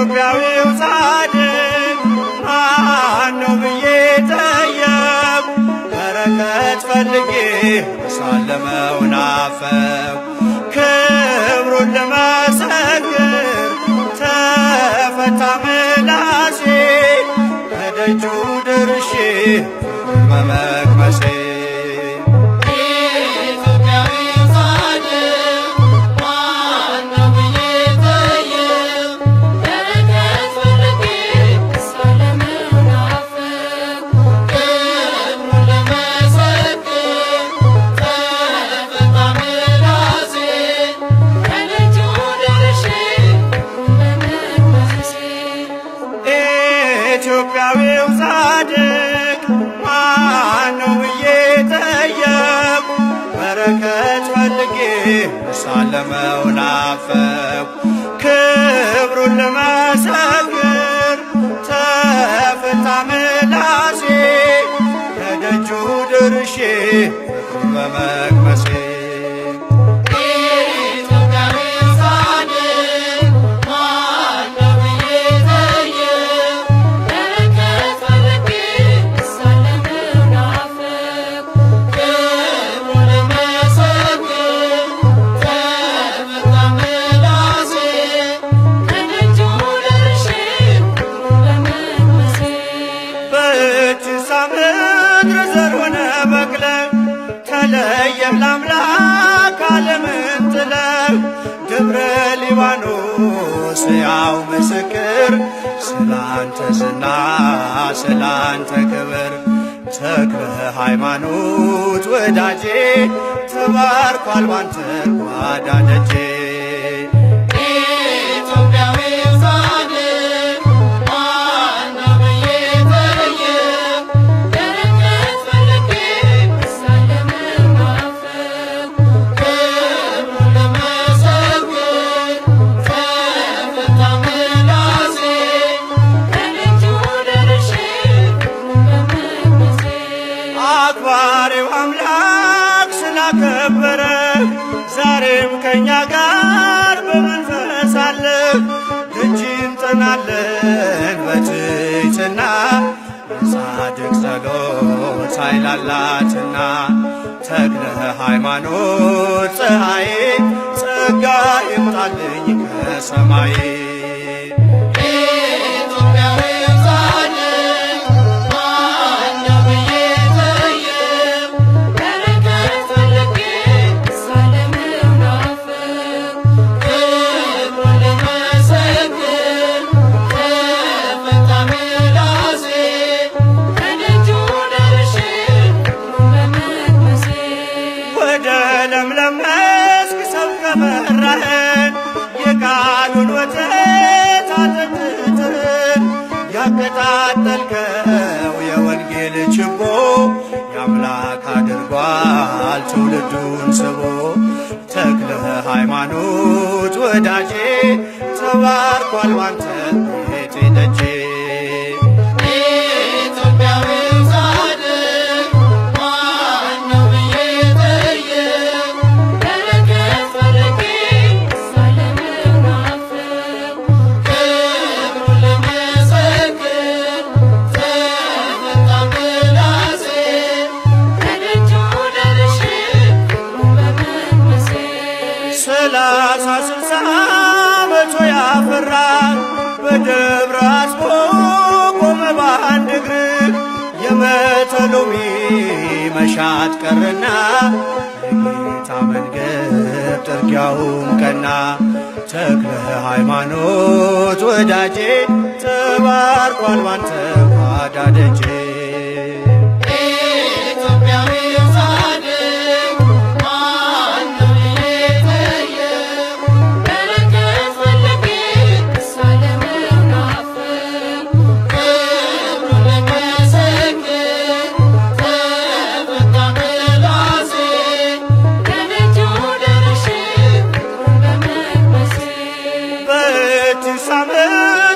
ኢትዮጵያዊው ጻድቅ ማነው ብዬ ጠየቅኩ። በረከት ፈልጌ ሳለመው ናፈቅኩ። ክብሩን ልመሰክር ተፈታ ምላሴ ከደጁ ደርሼ በመቅመሴ ኢትዮጵያዊው ጻድቅ ማነው ብዬ ጠየቅኩ። በረከት ፈልጌ ሳለመው ናፈቅኩ። ክብሩን ልመሰክር ተፈታ ምላሴ ከደጁ ደርሼ በመቅመሴ ምድር ዘር ሆነ በቅለ ተለየም ለአምላክ ዓለምን ጥለ ደብረ ሊባኖስ ያው ምስክር ስላንተ ዝና ስላንተ ክብር ተክለ ሃይማኖት ወዳጄ ተባርኳል ባንተ ጓዳ ደጄ አክባሪው አምላክ ስላከበረ ዛሬም ከኛ ጋር በመንፈስ አለ። ደጅ እንጠናለን በትሕትና የጻድቅ ጸሎት ኃይል አላትና ተክለ ሃይማኖት ፀሐዬ ጸጋ ይምጣልኝ ከሰማይ ለምለም መስክ ሰው ከመራህን የቃሉን ወተት አጠጥተን ያቀጣጠልከው የወንጌል ችቦ የአምላክ አድርጓል ትውልዱን ስቦ ተክለ ሃይማኖት ወዳጄ ተባርኳል ባንተ ቤቴ ደጄ ሰላሳ ስልሳ መቶ ያፈራ በደብረ አስቦ ቆመ በአንድ እግር የመተሎሚ መሻት ቀረና የጌታ መንገድ ጥርጊያውም ቀና ተክለ ሃይማኖት ወዳጄ ተባርኳል ባንተ ጓዳ ደጄ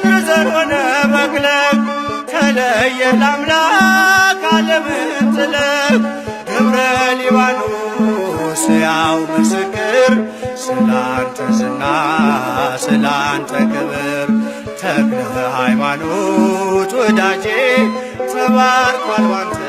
ምድር ዘር ሆነ በቅለ ተለየ ለአምላክ ዓለምን ጥለ ደብረ ሊባኖስ ያው ምስክር ስላንተ ዝና ስላንተ ክብር ተክለ ሃይማኖት ወዳጄ ተባርኳል ባንተ